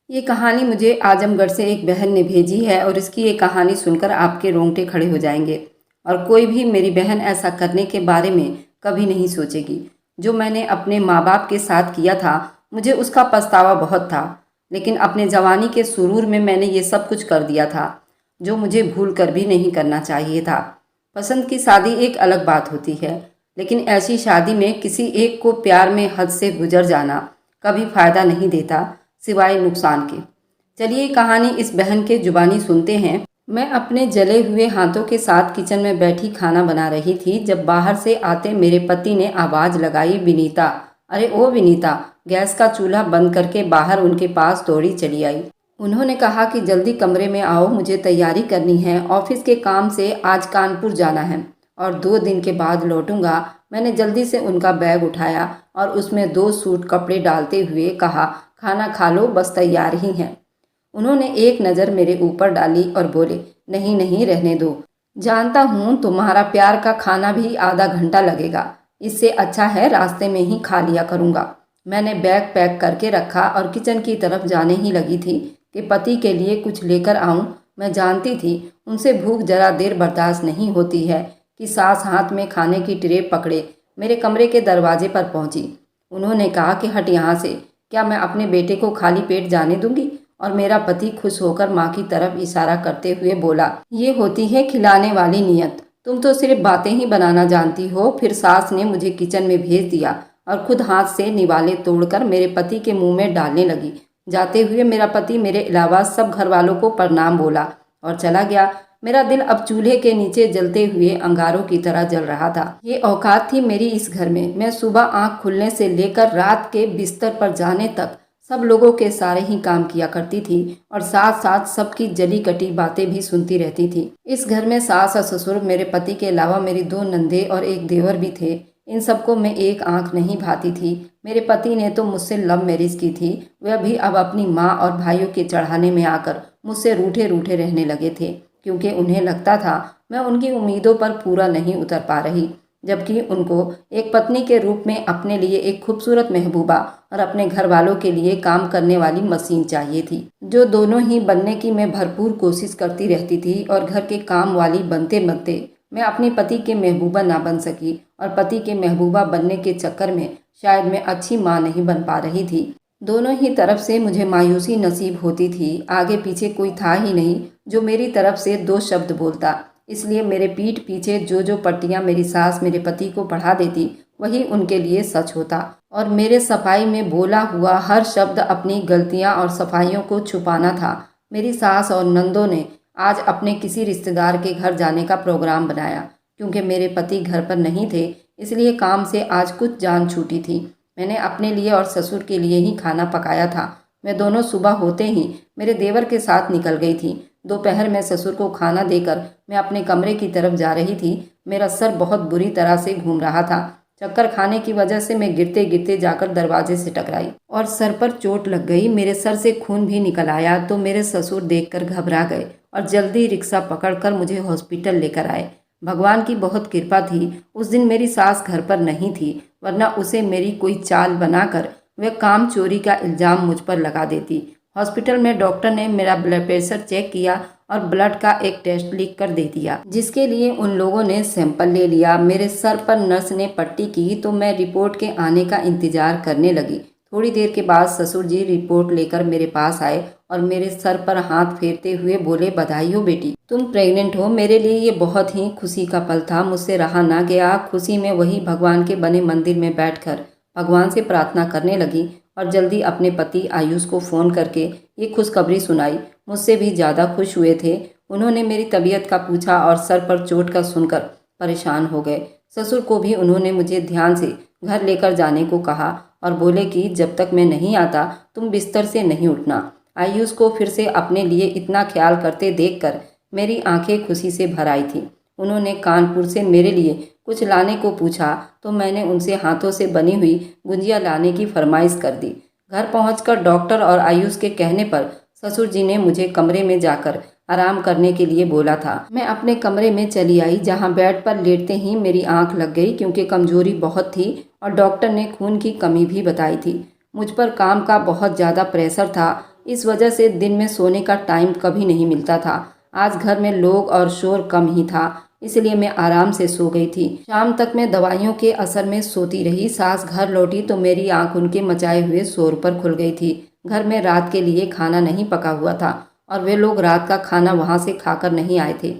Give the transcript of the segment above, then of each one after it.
ये कहानी मुझे आजमगढ़ से एक बहन ने भेजी है और इसकी ये कहानी सुनकर आपके रोंगटे खड़े हो जाएंगे। और कोई भी मेरी बहन ऐसा करने के बारे में कभी नहीं सोचेगी। जो मैंने अपने माँ बाप के साथ किया था, मुझे उसका पछतावा बहुत था। लेकिन अपने जवानी के सुरूर में मैंने ये सब कुछ कर दिया था, जो मुझे भूल कर भी नहीं करना चाहिए था। पसंद की शादी एक अलग बात होती है, लेकिन ऐसी शादी में किसी एक को प्यार में हद से गुजर जाना कभी फायदा नहीं देता, सिवाय नुकसान के। चलिए कहानी इस बहन के जुबानी सुनते हैं। मैं अपने जले हुए हाथों के साथ किचन में बैठी खाना बना रही थी जब बाहर से आते मेरे पति ने आवाज़ लगाई, विनीता। अरे ओ विनीता। गैस का चूल्हा बंद करके बाहर उनके पास दौड़ी चली आई। उन्होंने कहा कि जल्दी कमरे में आओ, मुझे तैयारी करनी है। ऑफिस के काम से आज कानपुर जाना है और 2 दिन के बाद लौटूंगा। मैंने जल्दी से उनका बैग उठाया और उसमें 2 सूट कपड़े डालते हुए कहा, खाना खा लो, बस तैयार ही हैं। उन्होंने एक नज़र मेरे ऊपर डाली और बोले, नहीं नहीं, रहने दो। जानता हूँ तुम्हारा प्यार का खाना भी आधा घंटा लगेगा, इससे अच्छा है रास्ते में ही खा लिया करूँगा। मैंने बैग पैक करके रखा और किचन की तरफ जाने ही लगी थी कि पति के लिए कुछ लेकर आऊँ। मैं जानती थी उनसे भूख जरा देर बर्दाश्त नहीं होती है कि सास हाथ में खाने की ट्रे पकड़े मेरे कमरे के दरवाजे पर पहुंची। उन्होंने कहा कि हट यहाँ से, क्या मैं अपने बेटे को खाली पेट जाने दूंगी? और मेरा पति खुश होकर माँ की तरफ इशारा करते हुए बोला, ये होती है खिलाने वाली नियत। तुम तो सिर्फ बातें ही बनाना जानती हो। फिर सास ने मुझे किचन में भेज दिया और खुद हाथ से निवाले तोड़कर मेरे पति के मुंह में डालने लगी। जाते हुए मेरा पति मेरे अलावा सब घर वालों को प्रणाम बोला और चला गया। मेरा दिल अब चूल्हे के नीचे जलते हुए अंगारों की तरह जल रहा था। ये औकात थी मेरी इस घर में। मैं सुबह आंख खुलने से लेकर रात के बिस्तर पर जाने तक सब लोगों के सारे ही काम किया करती थी और साथ साथ सबकी जली कटी बातें भी सुनती रहती थी। इस घर में सास और ससुर, मेरे पति के अलावा मेरी 2 नंदे और एक देवर भी थे। इन सबको मैं एक आंख नहीं भाती थी। मेरे पति ने तो मुझसे लव मैरिज की थी। वह भी अब अपनी माँ और भाइयों के चढ़ाने में आकर मुझसे रूठे रूठे रहने लगे थे, क्योंकि उन्हें लगता था मैं उनकी उम्मीदों पर पूरा नहीं उतर पा रही, जबकि उनको एक पत्नी के रूप में अपने लिए एक खूबसूरत महबूबा और अपने घर वालों के लिए काम करने वाली मशीन चाहिए थी, जो दोनों ही बनने की मैं भरपूर कोशिश करती रहती थी। और घर के काम वाली बनते बनते मैं अपने पति के महबूबा ना बन सकी और पति के महबूबा बनने के चक्कर में शायद मैं अच्छी माँ नहीं बन पा रही थी। दोनों ही तरफ से मुझे मायूसी नसीब होती थी। आगे पीछे कोई था ही नहीं जो मेरी तरफ से 2 शब्द बोलता। इसलिए मेरे पीठ पीछे जो जो पट्टियाँ मेरी सास मेरे पति को पढ़ा देती, वही उनके लिए सच होता और मेरे सफाई में बोला हुआ हर शब्द अपनी गलतियाँ और सफाइयों को छुपाना था। मेरी सास और नंदों ने आज अपने किसी रिश्तेदार के घर जाने का प्रोग्राम बनाया। क्योंकि मेरे पति घर पर नहीं थे, इसलिए काम से आज कुछ जान छूटी थी। मैंने अपने लिए और ससुर के लिए ही खाना पकाया था। मैं दोनों सुबह होते ही मेरे देवर के साथ निकल गई थी। दोपहर में ससुर को खाना देकर मैं अपने कमरे की तरफ जा रही थी। मेरा सर बहुत बुरी तरह से घूम रहा था। चक्कर खाने की वजह से मैं गिरते गिरते जाकर दरवाजे से टकराई और सर पर चोट लग गई। मेरे सर से खून भी निकल आया तो मेरे ससुर देखकर घबरा गए और जल्दी रिक्शा पकड़कर मुझे हॉस्पिटल लेकर आए। भगवान की बहुत कृपा थी, उस दिन मेरी सास घर पर नहीं थी, वरना उसे मेरी कोई चाल बनाकर वह काम चोरी का इल्ज़ाम मुझ पर लगा देती। हॉस्पिटल में डॉक्टर ने मेरा ब्लड प्रेशर चेक किया और ब्लड का एक टेस्ट लिख कर दे दिया, जिसके लिए उन लोगों ने सैंपल ले लिया। मेरे सर पर नर्स ने पट्टी की तो मैं रिपोर्ट के आने का इंतजार करने लगी। थोड़ी देर के बाद ससुर जी रिपोर्ट लेकर मेरे पास आए और मेरे सर पर हाथ फेरते हुए बोले, बधाई हो बेटी, तुम प्रेग्नेंट हो। मेरे लिए ये बहुत ही खुशी का पल था। मुझसे रहा ना गया। खुशी में वही भगवान के बने मंदिर में बैठकर भगवान से प्रार्थना करने लगी और जल्दी अपने पति आयुष को फ़ोन करके ये खुशखबरी सुनाई। मुझसे भी ज़्यादा खुश हुए थे। उन्होंने मेरी तबीयत का पूछा और सर पर चोट का सुनकर परेशान हो गए। ससुर को भी उन्होंने मुझे ध्यान से घर लेकर जाने को कहा और बोले कि जब तक मैं नहीं आता तुम बिस्तर से नहीं उठना। आयुष को फिर से अपने लिए इतना ख्याल करते देखकर मेरी आंखें खुशी से भर आई थी। उन्होंने कानपुर से मेरे लिए कुछ लाने को पूछा तो मैंने उनसे हाथों से बनी हुई गुंजिया लाने की फरमाइश कर दी। घर पहुंचकर डॉक्टर और आयुष के कहने पर ससुर जी ने मुझे कमरे में जाकर आराम करने के लिए बोला था। मैं अपने कमरे में चली आई, जहां बेड पर लेटते ही मेरी आंख लग गई, क्योंकि कमजोरी बहुत थी और डॉक्टर ने खून की कमी भी बताई थी। मुझ पर काम का बहुत ज़्यादा प्रेशर था, इस वजह से दिन में सोने का टाइम कभी नहीं मिलता था। आज घर में लोग और शोर कम ही था, इसलिए मैं आराम से सो गई थी। शाम तक मैं दवाइयों के असर में सोती रही। सास घर लौटी तो मेरी आंख उनके मचाए हुए शोर पर खुल गई थी। घर में रात के लिए खाना नहीं पका हुआ था और वे लोग रात का खाना वहां से खाकर नहीं आए थे।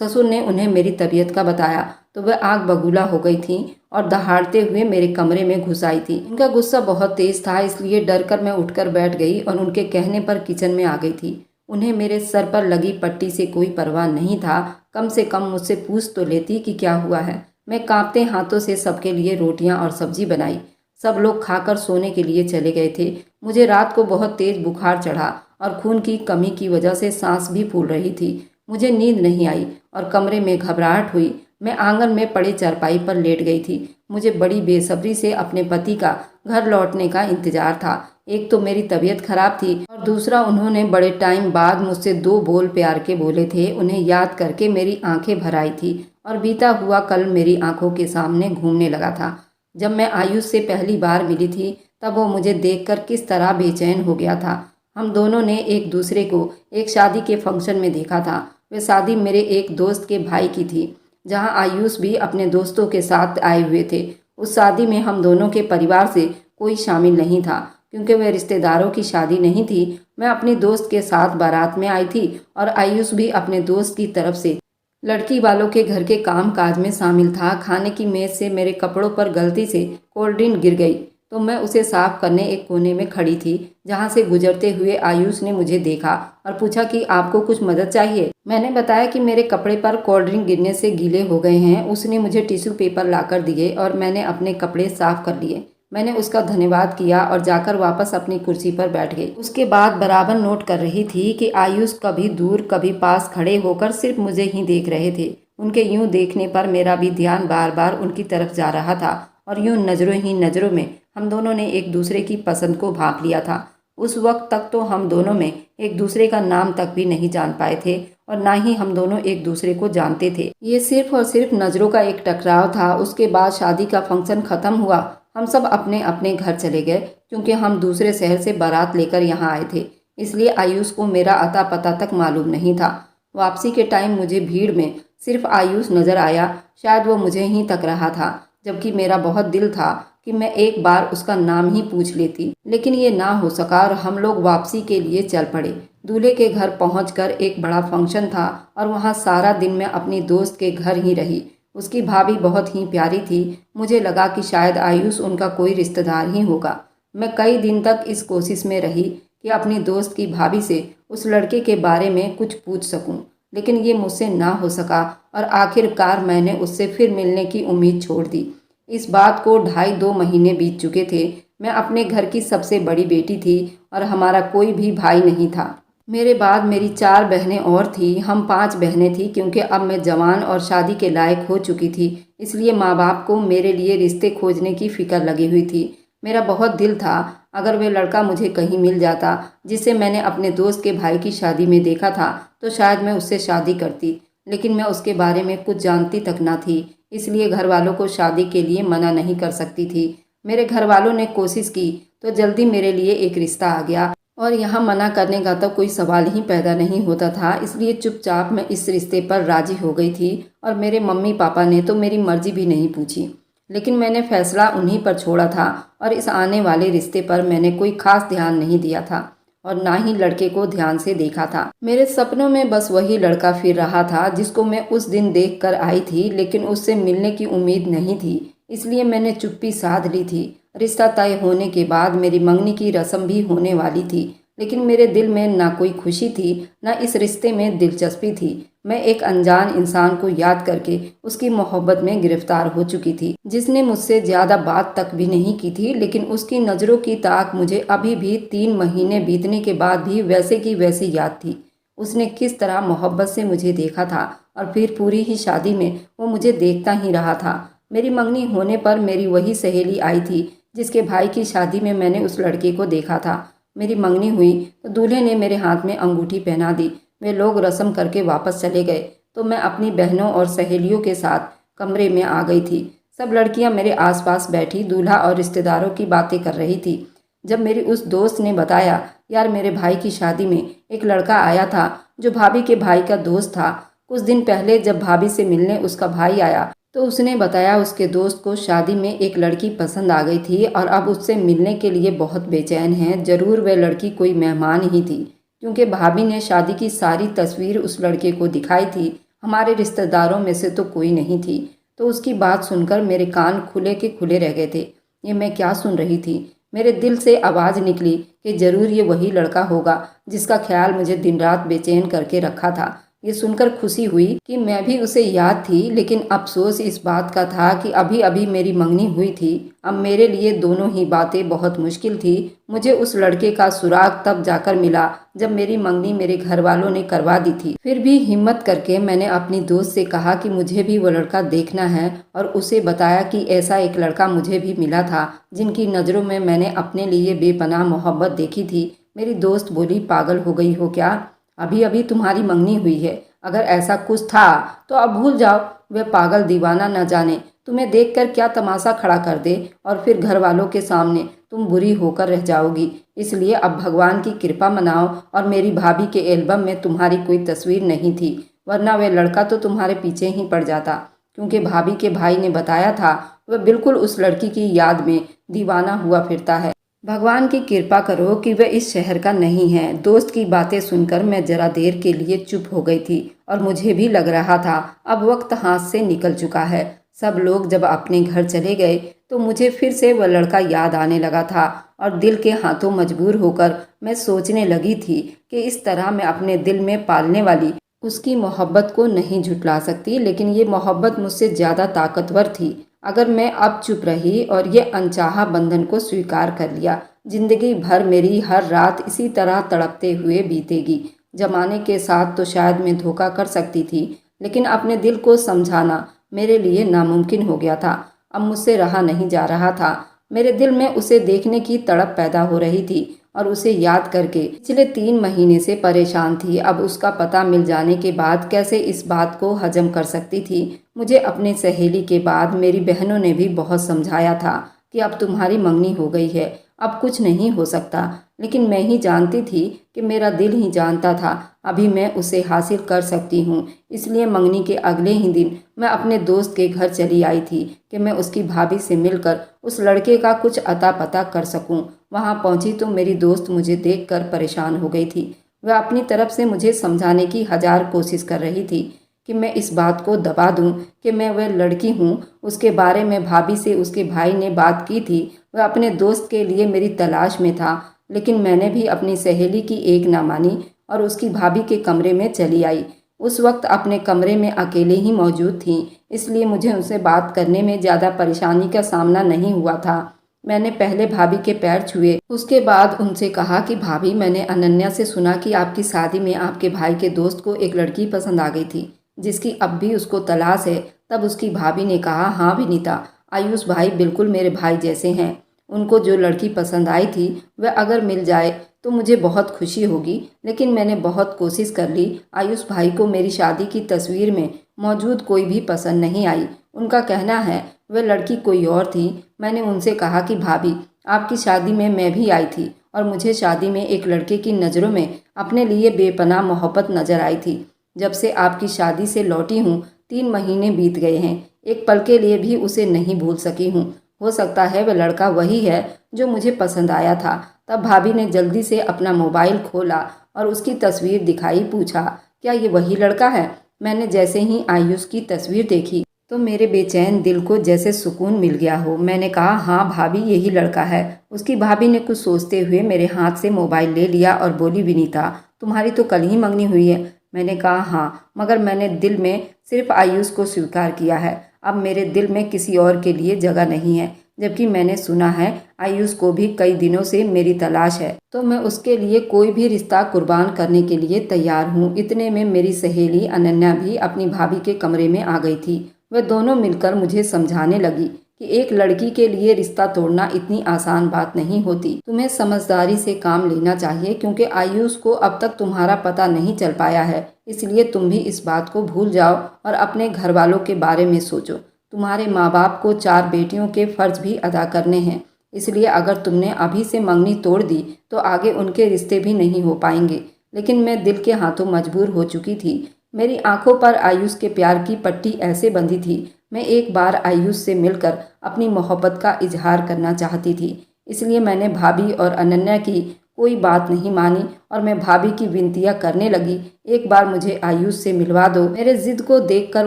ससुर ने उन्हें मेरी तबीयत का बताया तो वह आग बबूला हो गई थी और दहाड़ते हुए मेरे कमरे में घुस आई थी। उनका गुस्सा बहुत तेज था, इसलिए डरकर मैं उठकर बैठ गई और उनके कहने पर किचन में आ गई थी। उन्हें मेरे सर पर लगी पट्टी से कोई परवाह नहीं था। कम से कम मुझसे पूछ तो लेती कि क्या हुआ है। मैं कांपते हाथों से सबके लिए रोटियां और सब्जी बनाई। सब लोग खाकर सोने के लिए चले गए थे। मुझे रात को बहुत तेज बुखार चढ़ा और खून की कमी की वजह से सांस भी फूल रही थी। मुझे नींद नहीं आई और कमरे में घबराहट हुई। मैं आंगन में पड़े चारपाई पर लेट गई थी। मुझे बड़ी बेसब्री से अपने पति का घर लौटने का इंतजार था। एक तो मेरी तबीयत खराब थी और दूसरा उन्होंने बड़े टाइम बाद मुझसे 2 बोल प्यार के बोले थे। उन्हें याद करके मेरी आंखें भर आई थी और बीता हुआ कल मेरी आंखों के सामने घूमने लगा था। जब मैं आयुष से पहली बार मिली थी तब वो मुझे देखकर किस तरह बेचैन हो गया था। हम दोनों ने एक दूसरे को एक शादी के फंक्शन में देखा था। वह शादी मेरे एक दोस्त के भाई की थी, जहां आयुष भी अपने दोस्तों के साथ आए हुए थे। उस शादी में हम दोनों के परिवार से कोई शामिल नहीं था, क्योंकि वह रिश्तेदारों की शादी नहीं थी। मैं अपनी दोस्त के साथ बारात में आई थी और आयुष भी अपने दोस्त की तरफ से लड़की वालों के घर के काम काज में शामिल था। खाने की मेज से मेरे कपड़ों पर गलती से कोल्ड ड्रिंक गिर गई तो मैं उसे साफ करने एक कोने में खड़ी थी, जहां से गुजरते हुए आयुष ने मुझे देखा और पूछा कि आपको कुछ मदद चाहिए। मैंने बताया कि मेरे कपड़े पर कोल्ड ड्रिंक गिरने से गीले हो गए हैं। उसने मुझे टिश्यू पेपर लाकर दिए और मैंने अपने कपड़े साफ कर लिए। मैंने उसका धन्यवाद किया और जाकर वापस अपनी कुर्सी पर बैठ गई। उसके बाद बराबर नोट कर रही थी कि आयुष कभी दूर कभी पास खड़े होकर सिर्फ मुझे ही देख रहे थे। उनके यूं देखने पर मेरा भी ध्यान बार बार उनकी तरफ जा रहा था और यूं नज़रों ही नज़रों में हम दोनों ने एक दूसरे की पसंद को भांप लिया था। उस वक्त तक तो हम दोनों में एक दूसरे का नाम तक भी नहीं जान पाए थे और ना ही हम दोनों एक दूसरे को जानते थे। ये सिर्फ और सिर्फ नज़रों का एक टकराव था। उसके बाद शादी का फंक्शन खत्म हुआ। हम सब अपने अपने घर चले गए, क्योंकि हम दूसरे शहर से बारात लेकर यहाँ आए थे। इसलिए आयुष को मेरा अता पता तक मालूम नहीं था। वापसी के टाइम मुझे भीड़ में सिर्फ आयुष नजर आया। शायद वो मुझे ही तक रहा था, जबकि मेरा बहुत दिल था कि मैं एक बार उसका नाम ही पूछ लेती, लेकिन ये ना हो सका और हम लोग वापसी के लिए चल पड़े। दूल्हे के घर पहुंचकर एक बड़ा फंक्शन था और वहां सारा दिन मैं अपनी दोस्त के घर ही रही। उसकी भाभी बहुत ही प्यारी थी। मुझे लगा कि शायद आयुष उनका कोई रिश्तेदार ही होगा। मैं कई दिन तक इस कोशिश में रही कि अपनी दोस्त की भाभी से उस लड़के के बारे में कुछ पूछ सकूं, लेकिन ये मुझसे ना हो सका और आखिरकार मैंने उससे फिर मिलने की उम्मीद छोड़ दी। इस बात को 2.5 महीने बीत चुके थे। मैं अपने घर की सबसे बड़ी बेटी थी और हमारा कोई भी भाई नहीं था। मेरे बाद मेरी 4 बहनें और थी। हम 5 बहनें थी, क्योंकि अब मैं जवान और शादी के लायक हो चुकी थी। इसलिए माँ बाप को मेरे लिए रिश्ते खोजने की फिक्र लगी हुई थी। मेरा बहुत दिल था, अगर वे लड़का मुझे कहीं मिल जाता जिसे मैंने अपने दोस्त के भाई की शादी में देखा था, तो शायद मैं उससे शादी करती। लेकिन मैं उसके बारे में कुछ जानती तक ना थी, इसलिए घर वालों को शादी के लिए मना नहीं कर सकती थी। मेरे घर वालों ने कोशिश की तो जल्दी मेरे लिए एक रिश्ता आ गया और यहाँ मना करने का तो कोई सवाल ही पैदा नहीं होता था। इसलिए चुपचाप मैं इस रिश्ते पर राजी हो गई थी और मेरे मम्मी पापा ने तो मेरी मर्जी भी नहीं पूछी। लेकिन मैंने फैसला उन्हीं पर छोड़ा था और इस आने वाले रिश्ते पर मैंने कोई खास ध्यान नहीं दिया था और ना ही लड़के को ध्यान से देखा था। मेरे सपनों में बस वही लड़का फिर रहा था जिसको मैं उस दिन देख कर आई थी, लेकिन उससे मिलने की उम्मीद नहीं थी। इसलिए मैंने चुप्पी साध ली थी। रिश्ता तय होने के बाद मेरी मंगनी की रस्म भी होने वाली थी, लेकिन मेरे दिल में ना कोई खुशी थी, ना इस रिश्ते में दिलचस्पी थी। मैं एक अनजान इंसान को याद करके उसकी मोहब्बत में गिरफ्तार हो चुकी थी, जिसने मुझसे ज्यादा बात तक भी नहीं की थी। लेकिन उसकी नज़रों की ताक मुझे अभी भी 3 महीने बीतने के बाद भी वैसे की वैसे याद थी। उसने किस तरह मोहब्बत से मुझे देखा था और फिर पूरी ही शादी में वो मुझे देखता ही रहा था। मेरी मंगनी होने पर मेरी वही सहेली आई थी जिसके भाई की शादी में मैंने उस लड़के को देखा था। मेरी मंगनी हुई तो दूल्हे ने मेरे हाथ में अंगूठी पहना दी। वे लोग रस्म करके वापस चले गए तो मैं अपनी बहनों और सहेलियों के साथ कमरे में आ गई थी। सब लड़कियां मेरे आसपास बैठी दूल्हा और रिश्तेदारों की बातें कर रही थी। जब मेरी उस दोस्त ने बताया यार, मेरे भाई की शादी में एक लड़का आया था जो भाभी के भाई का दोस्त था। कुछ दिन पहले जब भाभी से मिलने उसका भाई आया तो उसने बताया उसके दोस्त को शादी में एक लड़की पसंद आ गई थी और अब उससे मिलने के लिए बहुत बेचैन है। जरूर वह लड़की कोई मेहमान ही थी, क्योंकि भाभी ने शादी की सारी तस्वीर उस लड़के को दिखाई थी। हमारे रिश्तेदारों में से तो कोई नहीं थी। तो उसकी बात सुनकर मेरे कान खुले के खुले रह गए थे। ये मैं क्या सुन रही थी? मेरे दिल से आवाज़ निकली कि जरूर ये वही लड़का होगा जिसका ख्याल मुझे दिन रात बेचैन करके रखा था। ये सुनकर खुशी हुई कि मैं भी उसे याद थी, लेकिन अफसोस इस बात का था कि अभी अभी मेरी मंगनी हुई थी। अब मेरे लिए दोनों ही बातें बहुत मुश्किल थी। मुझे उस लड़के का सुराग तब जाकर मिला जब मेरी मंगनी मेरे घर वालों ने करवा दी थी। फिर भी हिम्मत करके मैंने अपनी दोस्त से कहा कि मुझे भी वो लड़का देखना है और उसे बताया कि ऐसा एक लड़का मुझे भी मिला था जिनकी नज़रों में मैंने अपने लिए बेपनाह मोहब्बत देखी थी। मेरी दोस्त बोली, पागल हो गई हो क्या? अभी अभी तुम्हारी मंगनी हुई है। अगर ऐसा कुछ था तो अब भूल जाओ। वह पागल दीवाना न जाने तुम्हें देखकर क्या तमाशा खड़ा कर दे और फिर घर वालों के सामने तुम बुरी होकर रह जाओगी। इसलिए अब भगवान की कृपा मनाओ और मेरी भाभी के एल्बम में तुम्हारी कोई तस्वीर नहीं थी, वरना वह लड़का तो तुम्हारे पीछे ही पड़ जाता। क्योंकि भाभी के भाई ने बताया था वह बिल्कुल उस लड़की की याद में दीवाना हुआ फिरता है। भगवान की कृपा करो कि वह इस शहर का नहीं है। दोस्त की बातें सुनकर मैं जरा देर के लिए चुप हो गई थी और मुझे भी लग रहा था अब वक्त हाथ से निकल चुका है। सब लोग जब अपने घर चले गए तो मुझे फिर से वह लड़का याद आने लगा था और दिल के हाथों मजबूर होकर मैं सोचने लगी थी कि इस तरह मैं अपने दिल में पालने वाली उसकी मोहब्बत को नहीं झुठला सकती, लेकिन ये मोहब्बत मुझसे ज़्यादा ताकतवर थी। अगर मैं अब चुप रही और ये अनचाहा बंधन को स्वीकार कर लिया, जिंदगी भर मेरी हर रात इसी तरह तड़पते हुए बीतेगी। जमाने के साथ तो शायद मैं धोखा कर सकती थी, लेकिन अपने दिल को समझाना मेरे लिए नामुमकिन हो गया था। अब मुझसे रहा नहीं जा रहा था। मेरे दिल में उसे देखने की तड़प पैदा हो रही थी और उसे याद करके पिछले 3 महीने से परेशान थी। अब उसका पता मिल जाने के बाद कैसे इस बात को हजम कर सकती थी। मुझे अपनी सहेली के बाद मेरी बहनों ने भी बहुत समझाया था कि अब तुम्हारी मंगनी हो गई है, अब कुछ नहीं हो सकता। लेकिन मैं ही जानती थी कि मेरा दिल ही जानता था अभी मैं उसे हासिल कर सकती हूँ। इसलिए मंगनी के अगले ही दिन मैं अपने दोस्त के घर चली आई थी कि मैं उसकी भाभी से मिलकर उस लड़के का कुछ अता पता कर सकूं। वहां पहुंची तो मेरी दोस्त मुझे देखकर परेशान हो गई थी। वह अपनी तरफ से मुझे समझाने की 1000 कोशिश कर रही थी कि मैं इस बात को दबा दूं कि मैं वह लड़की हूं। उसके बारे में भाभी से उसके भाई ने बात की थी। वह अपने दोस्त के लिए मेरी तलाश में था, लेकिन मैंने भी अपनी सहेली की एक ना मानी और उसकी भाभी के कमरे में चली आई। उस वक्त अपने कमरे में अकेले ही मौजूद थी, इसलिए मुझे उनसे बात करने में ज़्यादा परेशानी का सामना नहीं हुआ था। मैंने पहले भाभी के पैर छुए, उसके बाद उनसे कहा कि भाभी, मैंने अनन्या से सुना कि आपकी शादी में आपके भाई के दोस्त को एक लड़की पसंद आ गई थी जिसकी अब भी उसको तलाश है। तब उसकी भाभी ने कहा, हाँ विनीता, आयुष भाई बिल्कुल मेरे भाई जैसे हैं। उनको जो लड़की पसंद आई थी वह अगर मिल जाए तो मुझे बहुत खुशी होगी। लेकिन मैंने बहुत कोशिश कर ली। आयुष भाई को मेरी शादी की तस्वीर में मौजूद कोई भी पसंद नहीं आई। उनका कहना है वह लड़की कोई और थी। मैंने उनसे कहा कि भाभी, आपकी शादी में मैं भी आई थी और मुझे शादी में एक लड़के की नज़रों में अपने लिए बेपनाह मोहब्बत नजर आई थी। जब से आपकी शादी से लौटी हूँ 3 महीने बीत गए हैं, एक पल के लिए भी उसे नहीं भूल सकी हूँ। हो सकता है वह लड़का वही है जो मुझे पसंद आया था। तब भाभी ने जल्दी से अपना मोबाइल खोला और उसकी तस्वीर दिखाई। पूछा, क्या ये वही लड़का है? मैंने जैसे ही आयुष की तस्वीर देखी तो मेरे बेचैन दिल को जैसे सुकून मिल गया हो। मैंने कहा, हाँ भाभी, यही लड़का है। उसकी भाभी ने कुछ सोचते हुए मेरे हाथ से मोबाइल ले लिया और बोली, विनीता, तुम्हारी तो कल ही मंगनी हुई है। मैंने कहा, हाँ, मगर मैंने दिल में सिर्फ आयुष को स्वीकार किया है। अब मेरे दिल में किसी और के लिए जगह नहीं है। जबकि मैंने सुना है आयुष को भी कई दिनों से मेरी तलाश है, तो मैं उसके लिए कोई भी रिश्ता कुर्बान करने के लिए तैयार हूँ। इतने में मेरी सहेली अनन्या भी अपनी भाभी के कमरे में आ गई थी। वह दोनों मिलकर मुझे समझाने लगी कि एक लड़की के लिए रिश्ता तोड़ना इतनी आसान बात नहीं होती। तुम्हें समझदारी से काम लेना चाहिए, क्योंकि आयुष को अब तक तुम्हारा पता नहीं चल पाया है। इसलिए तुम भी इस बात को भूल जाओ और अपने घर वालों के बारे में सोचो। तुम्हारे माँ बाप को 4 बेटियों के फर्ज भी अदा करने हैं। इसलिए अगर तुमने अभी से मंगनी तोड़ दी तो आगे उनके रिश्ते भी नहीं हो पाएंगे। लेकिन मैं दिल के हाथों मजबूर हो चुकी थी। मेरी आंखों पर आयुष के प्यार की पट्टी ऐसे बंधी थी। मैं एक बार आयुष से मिलकर अपनी मोहब्बत का इजहार करना चाहती थी। इसलिए मैंने भाभी और अनन्या की कोई बात नहीं मानी और मैं भाभी की विनतियां करने लगी, एक बार मुझे आयुष से मिलवा दो। मेरे जिद को देखकर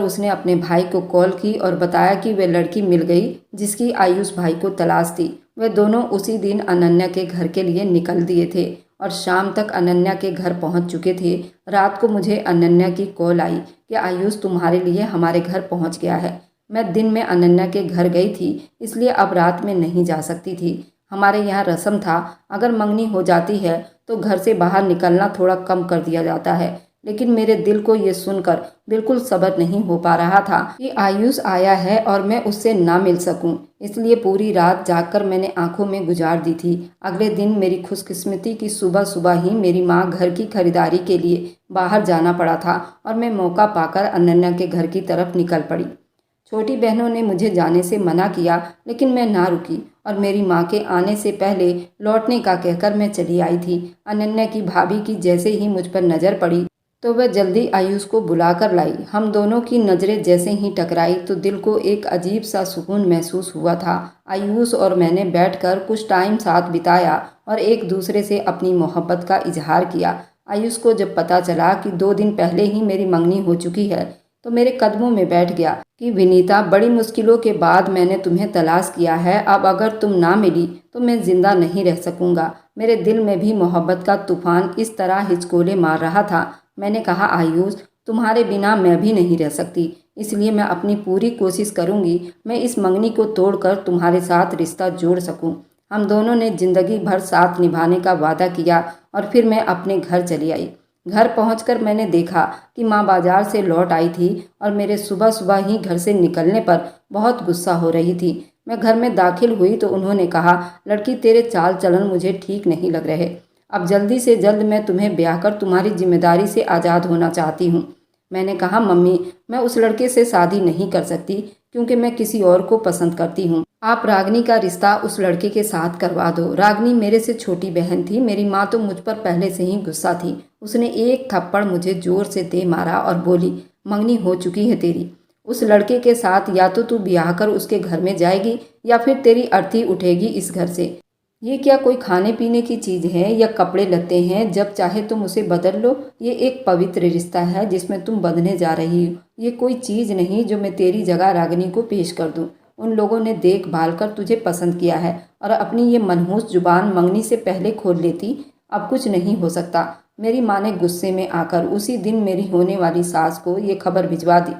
उसने अपने भाई को कॉल की और बताया कि वह लड़की मिल गई जिसकी आयुष भाई को तलाश थी। वे दोनों उसी दिन अनन्या के घर के लिए निकल दिए थे और शाम तक अनन्या के घर पहुंच चुके थे। रात को मुझे अनन्या की कॉल आई कि आयुष तुम्हारे लिए हमारे घर पहुंच गया है। मैं दिन में अनन्या के घर गई थी, इसलिए अब रात में नहीं जा सकती थी। हमारे यहाँ रस्म था, अगर मंगनी हो जाती है तो घर से बाहर निकलना थोड़ा कम कर दिया जाता है। लेकिन मेरे दिल को ये सुनकर बिल्कुल सब्र नहीं हो पा रहा था कि आयुष आया है और मैं उससे ना मिल सकूं। इसलिए पूरी रात जागकर मैंने आंखों में गुजार दी थी। अगले दिन मेरी खुशकिस्मती की सुबह सुबह ही मेरी माँ घर की खरीदारी के लिए बाहर जाना पड़ा था और मैं मौका पाकर अनन्या के घर की तरफ निकल पड़ी। छोटी बहनों ने मुझे जाने से मना किया, लेकिन मैं ना रुकी और मेरी माँ के आने से पहले लौटने का कहकर मैं चली आई थी। अनन्या की भाभी की जैसे ही मुझ पर नज़र पड़ी तो वह जल्दी आयुष को बुलाकर लाई। हम दोनों की नज़रें जैसे ही टकराई तो दिल को एक अजीब सा सुकून महसूस हुआ था। आयुष और मैंने बैठकर कुछ टाइम साथ बिताया और एक दूसरे से अपनी मोहब्बत का इजहार किया। आयुष को जब पता चला कि 2 दिन पहले ही मेरी मंगनी हो चुकी है तो मेरे कदमों में बैठ गया कि विनीता, बड़ी मुश्किलों के बाद मैंने तुम्हें तलाश किया है। अब अगर तुम ना मिली तो मैं जिंदा नहीं रह सकूंगा। मेरे दिल में भी मोहब्बत का तूफान इस तरह हिचकोले मार रहा था। मैंने कहा, आयुष, तुम्हारे बिना मैं भी नहीं रह सकती, इसलिए मैं अपनी पूरी कोशिश करूंगी मैं इस मंगनी को तोड़कर तुम्हारे साथ रिश्ता जोड़ सकूं। हम दोनों ने जिंदगी भर साथ निभाने का वादा किया और फिर मैं अपने घर चली आई। घर पहुंचकर मैंने देखा कि माँ बाजार से लौट आई थी और मेरे सुबह सुबह ही घर से निकलने पर बहुत गुस्सा हो रही थी। मैं घर में दाखिल हुई तो उन्होंने कहा, लड़की, तेरे चाल चलन मुझे ठीक नहीं लग रहे। अब जल्दी से जल्द मैं तुम्हें ब्याह कर तुम्हारी जिम्मेदारी से आज़ाद होना चाहती हूँ। मैंने कहा, मम्मी, मैं उस लड़के से शादी नहीं कर सकती क्योंकि मैं किसी और को पसंद करती हूँ। आप रागनी का रिश्ता उस लड़के के साथ करवा दो। रागनी मेरे से छोटी बहन थी। मेरी माँ तो मुझ पर पहले से ही गुस्सा थी। उसने एक थप्पड़ मुझे जोर से दे मारा और बोली, मंगनी हो चुकी है तेरी। उस लड़के के साथ या तो तू ब्याह कर उसके घर में जाएगी या फिर तेरी अर्थी उठेगी इस घर से। ये क्या कोई खाने पीने की चीज़ है या कपड़े लत्ते हैं, जब चाहे तुम उसे बदल लो। ये एक पवित्र रिश्ता है जिसमें तुम बंधने जा रही हो। ये कोई चीज़ नहीं जो मैं तेरी जगह रागिनी को पेश कर दूं। उन लोगों ने देखभाल कर तुझे पसंद किया है और अपनी ये मनहूस जुबान मंगनी से पहले खोल लेती। अब कुछ नहीं हो सकता। मेरी माँ ने गुस्से में आकर उसी दिन मेरी होने वाली सास को ये खबर भिजवा दी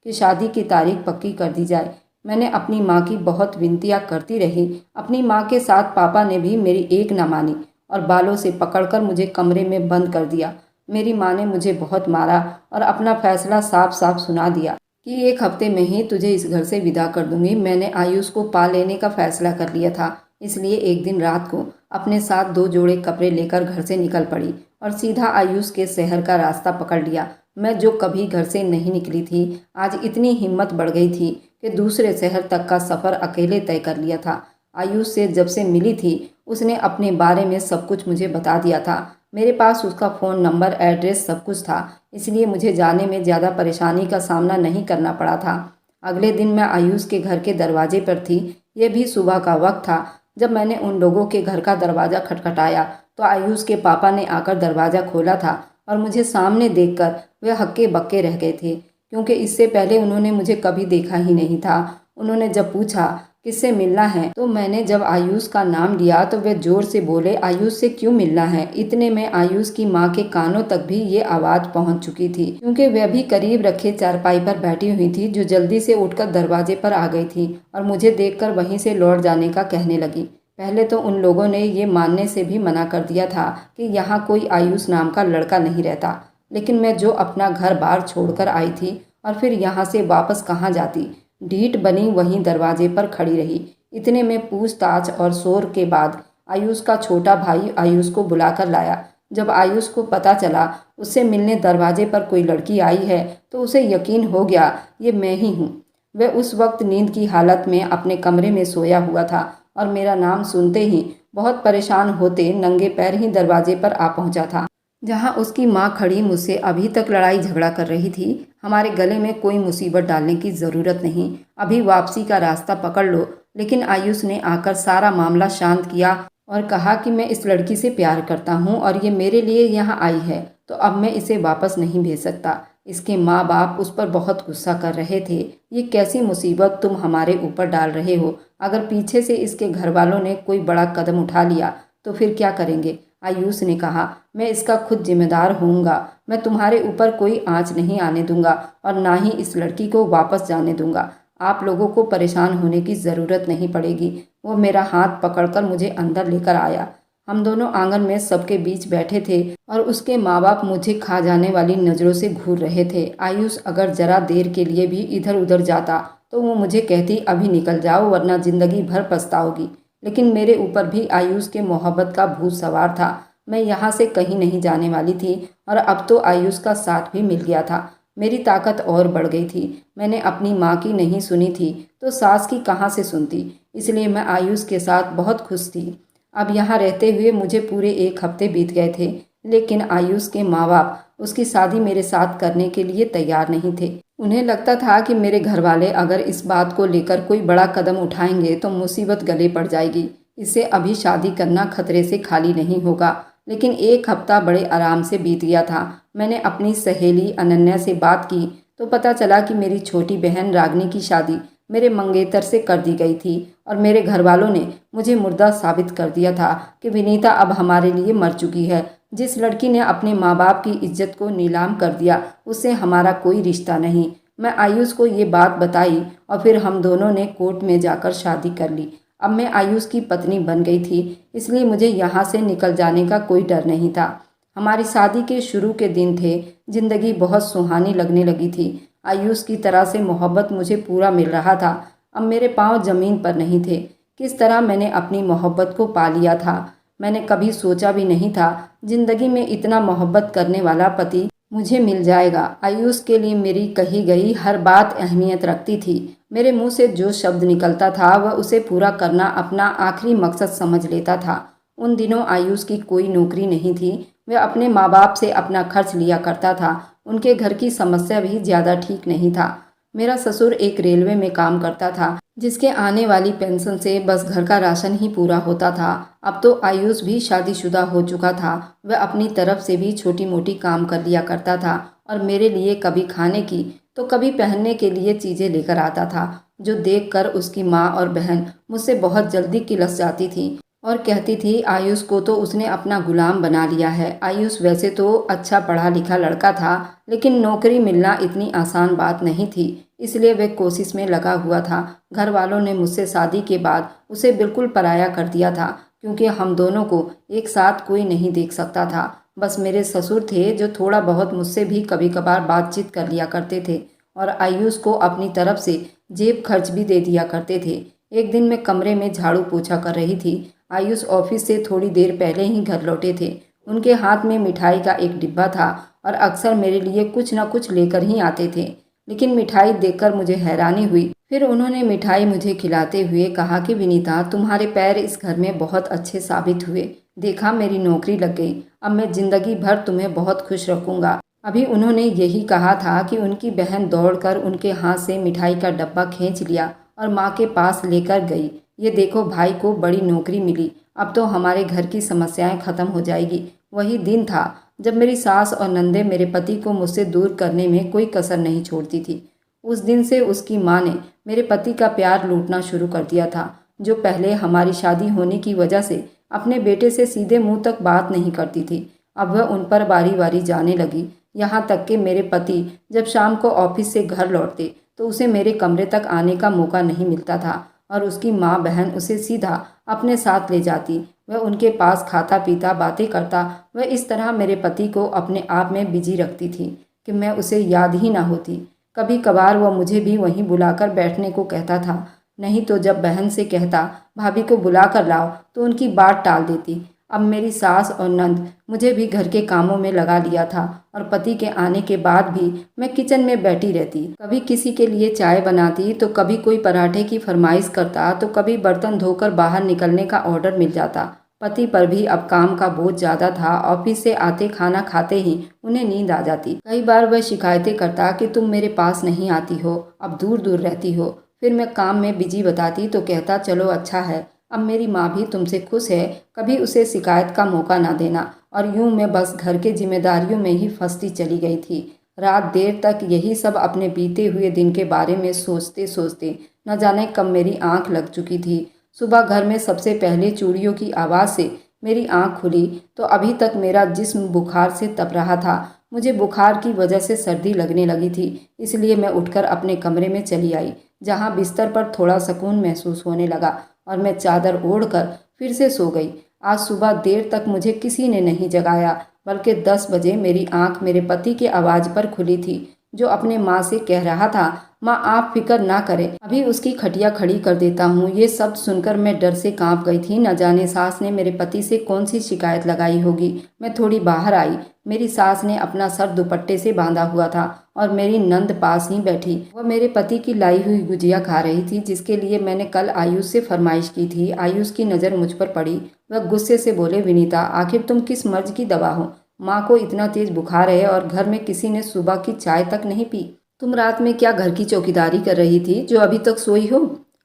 कि शादी की तारीख पक्की कर दी जाए। मैंने अपनी माँ की बहुत विनतियाँ करती रही। अपनी माँ के साथ पापा ने भी मेरी एक न मानी और बालों से पकड़कर मुझे कमरे में बंद कर दिया। मेरी माँ ने मुझे बहुत मारा और अपना फैसला साफ साफ सुना दिया कि 1 हफ्ते में ही तुझे इस घर से विदा कर दूंगी। मैंने आयुष को पा लेने का फैसला कर लिया था, इसलिए एक दिन रात को अपने साथ 2 जोड़े कपड़े लेकर घर से निकल पड़ी और सीधा आयुष के शहर का रास्ता पकड़ लिया। मैं जो कभी घर से नहीं निकली थी, आज इतनी हिम्मत बढ़ गई थी कि दूसरे शहर तक का सफ़र अकेले तय कर लिया था। आयुष से जब से मिली थी उसने अपने बारे में सब कुछ मुझे बता दिया था। मेरे पास उसका फ़ोन नंबर, एड्रेस सब कुछ था, इसलिए मुझे जाने में ज़्यादा परेशानी का सामना नहीं करना पड़ा था। अगले दिन मैं आयुष के घर के दरवाजे पर थी। यह भी सुबह का वक्त था। जब मैंने उन लोगों के घर का दरवाज़ा खटखटाया तो आयुष के पापा ने आकर दरवाज़ा खोला था और मुझे सामने देखकर वे हक्के बक्के रह गए थे, क्योंकि इससे पहले उन्होंने मुझे कभी देखा ही नहीं था। उन्होंने जब पूछा किससे मिलना है तो मैंने जब आयुष का नाम लिया तो वे जोर से बोले, आयुष से क्यों मिलना है। इतने में आयुष की माँ के कानों तक भी ये आवाज़ पहुँच चुकी थी, क्योंकि वह भी करीब रखे चारपाई पर बैठी हुई थी, जो जल्दी से उठकर दरवाजे पर आ गई थी और मुझे देखकर वहीं से लौट जाने का कहने लगी। पहले तो उन लोगों ने ये मानने से भी मना कर दिया था कि यहाँ कोई आयुष नाम का लड़का नहीं रहता, लेकिन मैं जो अपना घर बार छोड़कर आई थी और फिर यहाँ से वापस कहाँ जाती, ढीठ बनी वहीं दरवाजे पर खड़ी रही। इतने में पूछताछ और शोर के बाद आयुष का छोटा भाई आयुष को बुलाकर लाया। जब आयुष को पता चला उससे मिलने दरवाजे पर कोई लड़की आई है तो उसे यकीन हो गया ये मैं ही हूँ। वह उस वक्त नींद की हालत में अपने कमरे में सोया हुआ था और मेरा नाम सुनते ही बहुत परेशान होते नंगे पैर ही दरवाजे पर आ पहुंचा था, जहां उसकी माँ खड़ी मुझसे अभी तक लड़ाई झगड़ा कर रही थी। हमारे गले में कोई मुसीबत डालने की ज़रूरत नहीं, अभी वापसी का रास्ता पकड़ लो। लेकिन आयुष ने आकर सारा मामला शांत किया और कहा कि मैं इस लड़की से प्यार करता हूँ और ये मेरे लिए यहाँ आई है, तो अब मैं इसे वापस नहीं भेज सकता। इसके माँ बाप उस पर बहुत गुस्सा कर रहे थे। ये कैसी मुसीबत तुम हमारे ऊपर डाल रहे हो? अगर पीछे से इसके घर वालों ने कोई बड़ा कदम उठा लिया तो फिर क्या करेंगे? आयुष ने कहा, मैं इसका खुद जिम्मेदार होऊंगा। मैं तुम्हारे ऊपर कोई आंच नहीं आने दूंगा और ना ही इस लड़की को वापस जाने दूंगा। आप लोगों को परेशान होने की ज़रूरत नहीं पड़ेगी। वो मेरा हाथ पकड़कर मुझे अंदर लेकर आया। हम दोनों आंगन में सबके बीच बैठे थे और उसके माँ बाप मुझे खा जाने वाली नज़रों से घूर रहे थे। आयुष अगर जरा देर के लिए भी इधर उधर जाता तो वो मुझे कहती, अभी निकल जाओ वरना ज़िंदगी भर पछताओगी। लेकिन मेरे ऊपर भी आयुष के मोहब्बत का भूत सवार था। मैं यहाँ से कहीं नहीं जाने वाली थी और अब तो आयुष का साथ भी मिल गया था। मेरी ताकत और बढ़ गई थी। मैंने अपनी माँ की नहीं सुनी थी तो सास की कहाँ से सुनती। इसलिए मैं आयुष के साथ बहुत खुश थी। अब यहाँ रहते हुए मुझे पूरे 1 हफ्ते बीत गए थे, लेकिन आयुष के माँ बाप उसकी शादी मेरे साथ करने के लिए तैयार नहीं थे। उन्हें लगता था कि मेरे घर वाले अगर इस बात को लेकर कोई बड़ा कदम उठाएंगे तो मुसीबत गले पड़ जाएगी। इससे अभी शादी करना खतरे से खाली नहीं होगा। लेकिन 1 हफ्ता बड़े आराम से बीत गया था। मैंने अपनी सहेली अनन्या से बात की तो पता चला कि मेरी छोटी बहन रागनी की शादी मेरे मंगेतर से कर दी गई थी और मेरे घर वालों ने मुझे मुर्दा साबित कर दिया था कि विनीता अब हमारे लिए मर चुकी है। जिस लड़की ने अपने माँ बाप की इज्जत को नीलाम कर दिया उससे हमारा कोई रिश्ता नहीं। मैं आयुष को ये बात बताई और फिर हम दोनों ने कोर्ट में जाकर शादी कर ली। अब मैं आयुष की पत्नी बन गई थी, इसलिए मुझे यहाँ से निकल जाने का कोई डर नहीं था। हमारी शादी के शुरू के दिन थे। जिंदगी बहुत सुहानी लगने लगी थी। आयुष की तरह से मोहब्बत मुझे पूरा मिल रहा था। अब मेरे पाँव जमीन पर नहीं थे। किस तरह मैंने अपनी मोहब्बत को पा लिया था, मैंने कभी सोचा भी नहीं था। जिंदगी में इतना मोहब्बत करने वाला पति मुझे मिल जाएगा। आयुष के लिए मेरी कही गई हर बात अहमियत रखती थी। मेरे मुंह से जो शब्द निकलता था वह उसे पूरा करना अपना आखिरी मकसद समझ लेता था। उन दिनों आयुष की कोई नौकरी नहीं थी। वह अपने माँ बाप से अपना खर्च लिया करता था। उनके घर की समस्या भी ज़्यादा ठीक नहीं था। मेरा ससुर एक रेलवे में काम करता था, जिसके आने वाली पेंशन से बस घर का राशन ही पूरा होता था। अब तो आयुष भी शादीशुदा हो चुका था। वह अपनी तरफ से भी छोटी मोटी काम कर लिया करता था और मेरे लिए कभी खाने की तो कभी पहनने के लिए चीज़ें लेकर आता था, जो देखकर उसकी माँ और बहन मुझसे बहुत जल्दी किलस जाती थी और कहती थी, आयुष को तो उसने अपना गुलाम बना लिया है। आयुष वैसे तो अच्छा पढ़ा लिखा लड़का था, लेकिन नौकरी मिलना इतनी आसान बात नहीं थी, इसलिए वह कोशिश में लगा हुआ था। घर वालों ने मुझसे शादी के बाद उसे बिल्कुल पराया कर दिया था, क्योंकि हम दोनों को एक साथ कोई नहीं देख सकता था। बस मेरे ससुर थे जो थोड़ा बहुत मुझसे भी कभी कभार बातचीत कर लिया करते थे और आयुष को अपनी तरफ से जेब खर्च भी दे दिया करते थे। एक दिन मैं कमरे में झाड़ू पोछा कर रही थी। आयुष ऑफिस से थोड़ी देर पहले ही घर लौटे थे। उनके हाथ में मिठाई का एक डिब्बा था और अक्सर मेरे लिए कुछ न कुछ लेकर ही आते थे। लेकिन मिठाई देखकर मुझे हैरानी हुई। फिर उन्होंने मिठाई मुझे खिलाते हुए कहा कि विनीता, तुम्हारे पैर इस घर में बहुत अच्छे साबित हुए। देखा, मेरी नौकरी लग गई। अब मैं जिंदगी भर तुम्हें बहुत खुश रखूंगा। अभी उन्होंने यही कहा था कि उनकी बहन दौड़कर उनके हाथ से मिठाई का डब्बा खींच लिया और माँ के पास लेकर गई। ये देखो, भाई को बड़ी नौकरी मिली, अब तो हमारे घर की समस्याएं खत्म हो जाएगी। वही दिन था जब मेरी सास और नंदे मेरे पति को मुझसे दूर करने में कोई कसर नहीं छोड़ती थी। उस दिन से उसकी माँ ने मेरे पति का प्यार लूटना शुरू कर दिया था। जो पहले हमारी शादी होने की वजह से अपने बेटे से सीधे मुंह तक बात नहीं करती थी, अब वह उन पर बारी बारी जाने लगी। यहाँ तक कि मेरे पति जब शाम को ऑफिस से घर लौटते तो उसे मेरे कमरे तक आने का मौका नहीं मिलता था और उसकी माँ बहन उसे सीधा अपने साथ ले जाती। वह उनके पास खाता पीता बातें करता। वह इस तरह मेरे पति को अपने आप में बिजी रखती थी कि मैं उसे याद ही ना होती। कभी कभार वह मुझे भी वहीं बुलाकर बैठने को कहता था, नहीं तो जब बहन से कहता भाभी को बुला कर लाओ तो उनकी बात टाल देती। अब मेरी सास और नंद मुझे भी घर के कामों में लगा लिया था और पति के आने के बाद भी मैं किचन में बैठी रहती। कभी किसी के लिए चाय बनाती तो कभी कोई पराठे की फरमाइश करता तो कभी बर्तन धोकर बाहर निकलने का ऑर्डर मिल जाता। पति पर भी अब काम का बोझ ज़्यादा था। ऑफिस से आते खाना खाते ही उन्हें नींद आ जाती। कई बार वह शिकायतें करता कि तुम मेरे पास नहीं आती हो, अब दूर दूर रहती हो। फिर मैं काम में बिजी बताती तो कहता चलो अच्छा है, अब मेरी माँ भी तुमसे खुश है, कभी उसे शिकायत का मौका ना देना। और यूं मैं बस घर के जिम्मेदारियों में ही फंसती चली गई थी। रात देर तक यही सब अपने बीते हुए दिन के बारे में सोचते सोचते न जाने कब मेरी आंख लग चुकी थी। सुबह घर में सबसे पहले चूड़ियों की आवाज़ से मेरी आंख खुली तो अभी तक मेरा जिस्म बुखार से तप रहा था। मुझे बुखार की वजह से सर्दी लगने लगी थी, इसलिए मैं उठकर अपने कमरे में चली आई, जहां बिस्तर पर थोड़ा सुकून महसूस होने लगा और मैं चादर ओढ़कर फिर से सो गई। आज सुबह देर तक मुझे किसी ने नहीं जगाया, बल्कि 10 बजे मेरी आंख मेरे पति की आवाज़ पर खुली थी, जो अपने माँ से कह रहा था माँ आप फिक्र ना करें, अभी उसकी खटिया खड़ी कर देता हूँ। ये शब्द सुनकर मैं डर से कांप गई थी। न जाने सास ने मेरे पति से कौन सी शिकायत लगाई होगी। मैं थोड़ी बाहर आई। मेरी सास ने अपना सर दुपट्टे से बांधा हुआ था और मेरी नंद पास ही बैठी। वह मेरे पति की लाई हुई गुजिया खा रही थी, जिसके लिए मैंने कल आयुष से फरमाइश की थी। आयुष की नज़र मुझ पर पड़ी। वह गुस्से से बोले विनीता, आखिर तुम किस मर्ज की दवा हो? माँ को इतना तेज बुखार है और घर में किसी ने सुबह की चाय तक नहीं पी। तुम रात में क्या घर की चौकीदारी कर रही थी जो अभी तक सोई हो?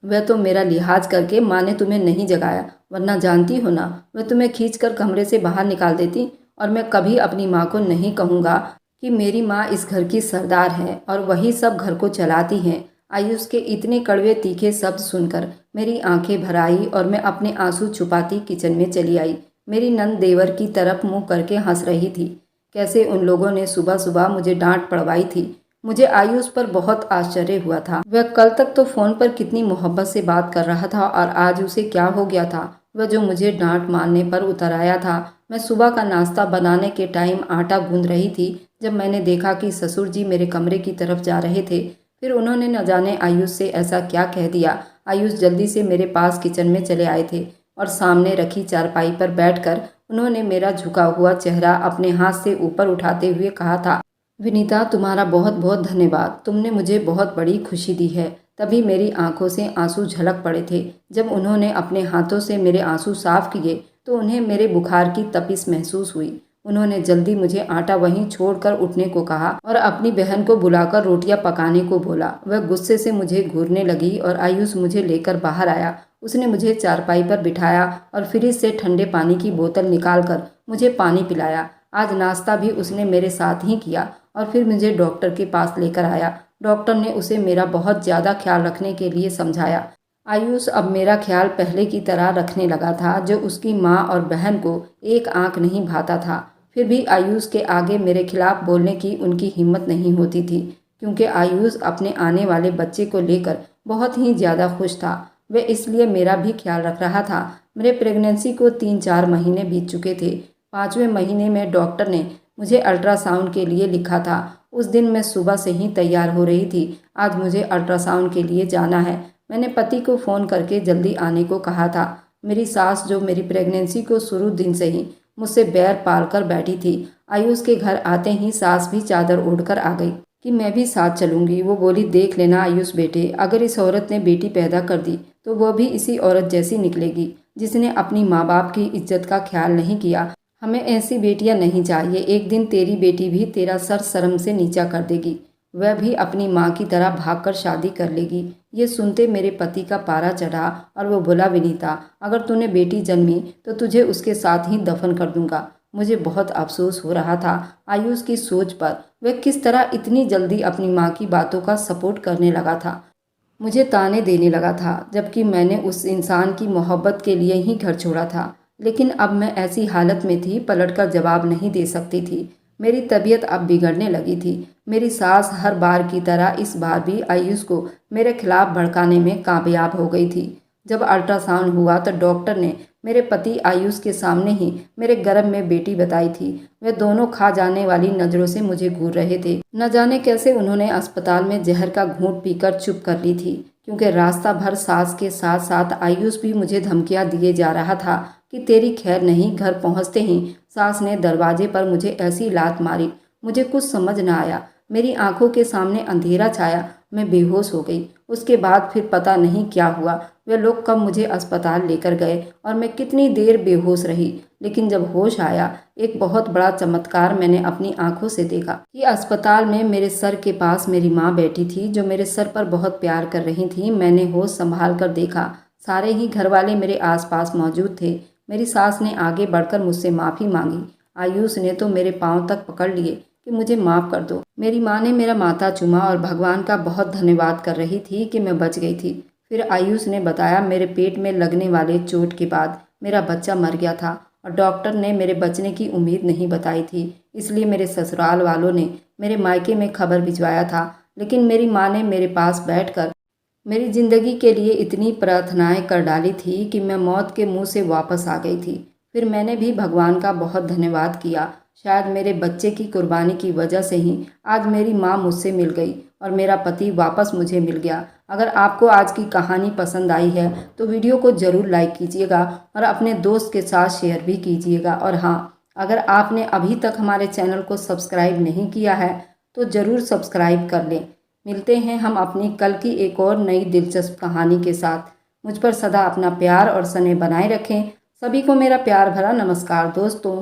वह तो मेरा लिहाज करके माँ ने तुम्हें नहीं जगाया, वरना जानती हो ना वह तुम्हें खींचकर कमरे से बाहर निकाल देती। और मैं कभी अपनी माँ को नहीं कहूँगा कि मेरी माँ इस घर की सरदार है और वही सब घर को चलाती हैं। आयुष के इतने कड़वे तीखे शब्द सुनकर मेरी आंखें भर आई और मैं अपने आंसू छुपाती किचन में चली आई। मेरी नंद देवर की तरफ मुंह करके हंस रही थी। कैसे उन लोगों ने सुबह सुबह मुझे डांट पड़वाई थी। मुझे आयुष पर बहुत आश्चर्य हुआ था। वह कल तक तो फोन पर कितनी मोहब्बत से बात कर रहा था और आज उसे क्या हो गया था? वह जो मुझे डांट मारने पर उतर आया था। मैं सुबह का नाश्ता बनाने के टाइम आटा गूंद रही थी जब मैंने देखा कि ससुर जी मेरे कमरे की तरफ जा रहे थे। फिर उन्होंने न जाने आयुष से ऐसा क्या कह दिया। आयुष जल्दी से मेरे पास किचन में चले आए थे और सामने रखी चारपाई पर बैठकर उन्होंने मेरा झुका हुआ चेहरा अपने हाथ से ऊपर उठाते हुए कहा था, विनीता तुम्हारा बहुत बहुत धन्यवाद, तुमने मुझे बहुत बड़ी खुशी दी है। तभी मेरी आंखों से आंसू झलक पड़े थे। जब उन्होंने अपने हाथों से मेरे आंसू साफ किए तो उन्हें मेरे बुखार की तपिश महसूस हुई। उन्होंने जल्दी मुझे आटा वहीं छोड़कर उठने को कहा और अपनी बहन को बुलाकर रोटियां पकाने को बोला। वह गुस्से से मुझे घूरने लगी और आयुष मुझे लेकर बाहर आया। उसने मुझे चारपाई पर बिठाया और फ्रिज से ठंडे पानी की बोतल निकालकर मुझे पानी पिलाया। आज नाश्ता भी उसने मेरे साथ ही किया और फिर मुझे डॉक्टर के पास लेकर आया। डॉक्टर ने उसे मेरा बहुत ज़्यादा ख्याल रखने के लिए समझाया। आयुष अब मेरा ख्याल पहले की तरह रखने लगा था, जो उसकी माँ और बहन को एक आंख नहीं भाता था। फिर भी आयुष के आगे मेरे खिलाफ बोलने की उनकी हिम्मत नहीं होती थी, क्योंकि आयुष अपने आने वाले बच्चे को लेकर बहुत ही ज़्यादा खुश था। वह इसलिए मेरा भी ख्याल रख रहा था। मेरे प्रेगनेंसी को 3-4 महीने बीत चुके थे। 5वें महीने में डॉक्टर ने मुझे अल्ट्रासाउंड के लिए लिखा था। उस दिन मैं सुबह से ही तैयार हो रही थी। आज मुझे अल्ट्रासाउंड के लिए जाना है। मैंने पति को फ़ोन करके जल्दी आने को कहा था। मेरी सास, जो मेरी प्रेगनेंसी को शुरू दिन से ही मुझसे बैर पाल कर बैठी थी, आयुष के घर आते ही सास भी चादर ओढ़कर आ गई कि मैं भी साथ चलूंगी। वो बोली, देख लेना आयुष बेटे, अगर इस औरत ने बेटी पैदा कर दी तो वह भी इसी औरत जैसी निकलेगी, जिसने अपनी माँ बाप की इज्जत का ख्याल नहीं किया। हमें ऐसी बेटियां नहीं चाहिए। एक दिन तेरी बेटी भी तेरा सर शर्म से नीचा कर देगी। वह भी अपनी माँ की तरह भागकर शादी कर लेगी। ये सुनते मेरे पति का पारा चढ़ा और वो बोला, विनीता, अगर तूने बेटी जन्मी तो तुझे उसके साथ ही दफन कर दूंगा। मुझे बहुत अफसोस हो रहा था आयुष की सोच पर। वह किस तरह इतनी जल्दी अपनी माँ की बातों का सपोर्ट करने लगा था, मुझे ताने देने लगा था, जबकि मैंने उस इंसान की मोहब्बत के लिए ही घर छोड़ा था। लेकिन अब मैं ऐसी हालत में थी, पलटकर जवाब नहीं दे सकती थी। मेरी तबीयत अब बिगड़ने लगी थी। मेरी सास हर बार की तरह इस बार भी आयुष को मेरे खिलाफ भड़काने में कामयाब हो गई थी। जब अल्ट्रासाउंड हुआ तो डॉक्टर ने मेरे पति आयुष के सामने ही मेरे गर्भ में बेटी बताई थी। वे दोनों खा जाने वाली नज़रों से मुझे घूर रहे थे। न जाने कैसे उन्होंने अस्पताल में जहर का घूंट पीकर चुप कर ली थी, क्योंकि रास्ता भर सास के साथ साथ आयुष भी मुझे धमकियां दिए जा रहा था कि तेरी खैर नहीं। घर पहुंचते ही सास ने दरवाजे पर मुझे ऐसी लात मारी, मुझे कुछ समझ न आया। मेरी आंखों के सामने अंधेरा छाया, मैं बेहोश हो गई। उसके बाद फिर पता नहीं क्या हुआ। वे लोग कब मुझे अस्पताल लेकर गए और मैं कितनी देर बेहोश रही। लेकिन जब होश आया, एक बहुत बड़ा चमत्कार मैंने अपनी आंखों से देखा कि अस्पताल में मेरे सर के पास मेरी माँ बैठी थी, जो मेरे सर पर बहुत प्यार कर रही थी। मैंने होश संभाल कर देखा, सारे ही घर वाले मेरे आसपास मौजूद थे। मेरी सास ने आगे बढ़कर मुझसे माफ़ी मांगी। आयुष ने तो मेरे पाँव तक पकड़ लिए कि मुझे माफ़ कर दो। मेरी माँ ने मेरा माथा चूमा और भगवान का बहुत धन्यवाद कर रही थी कि मैं बच गई थी। फिर आयुष ने बताया, मेरे पेट में लगने वाले चोट के बाद मेरा बच्चा मर गया था और डॉक्टर ने मेरे बचने की उम्मीद नहीं बताई थी। इसलिए मेरे ससुराल वालों ने मेरे मायके में खबर भिजवाया था। लेकिन मेरी माँ ने मेरे पास बैठकर मेरी ज़िंदगी के लिए इतनी प्रार्थनाएं कर डाली थी कि मैं मौत के मुंह से वापस आ गई थी। फिर मैंने भी भगवान का बहुत धन्यवाद किया। शायद मेरे बच्चे की कुर्बानी की वजह से ही आज मेरी माँ मुझसे मिल गई और मेरा पति वापस मुझे मिल गया। अगर आपको आज की कहानी पसंद आई है तो वीडियो को ज़रूर लाइक कीजिएगा और अपने दोस्त के साथ शेयर भी कीजिएगा। और हाँ, अगर आपने अभी तक हमारे चैनल को सब्सक्राइब नहीं किया है तो ज़रूर सब्सक्राइब कर लें। मिलते हैं हम अपनी कल की एक और नई दिलचस्प कहानी के साथ। मुझ पर सदा अपना प्यार और स्नेह बनाए रखें। सभी को मेरा प्यार भरा नमस्कार दोस्तों।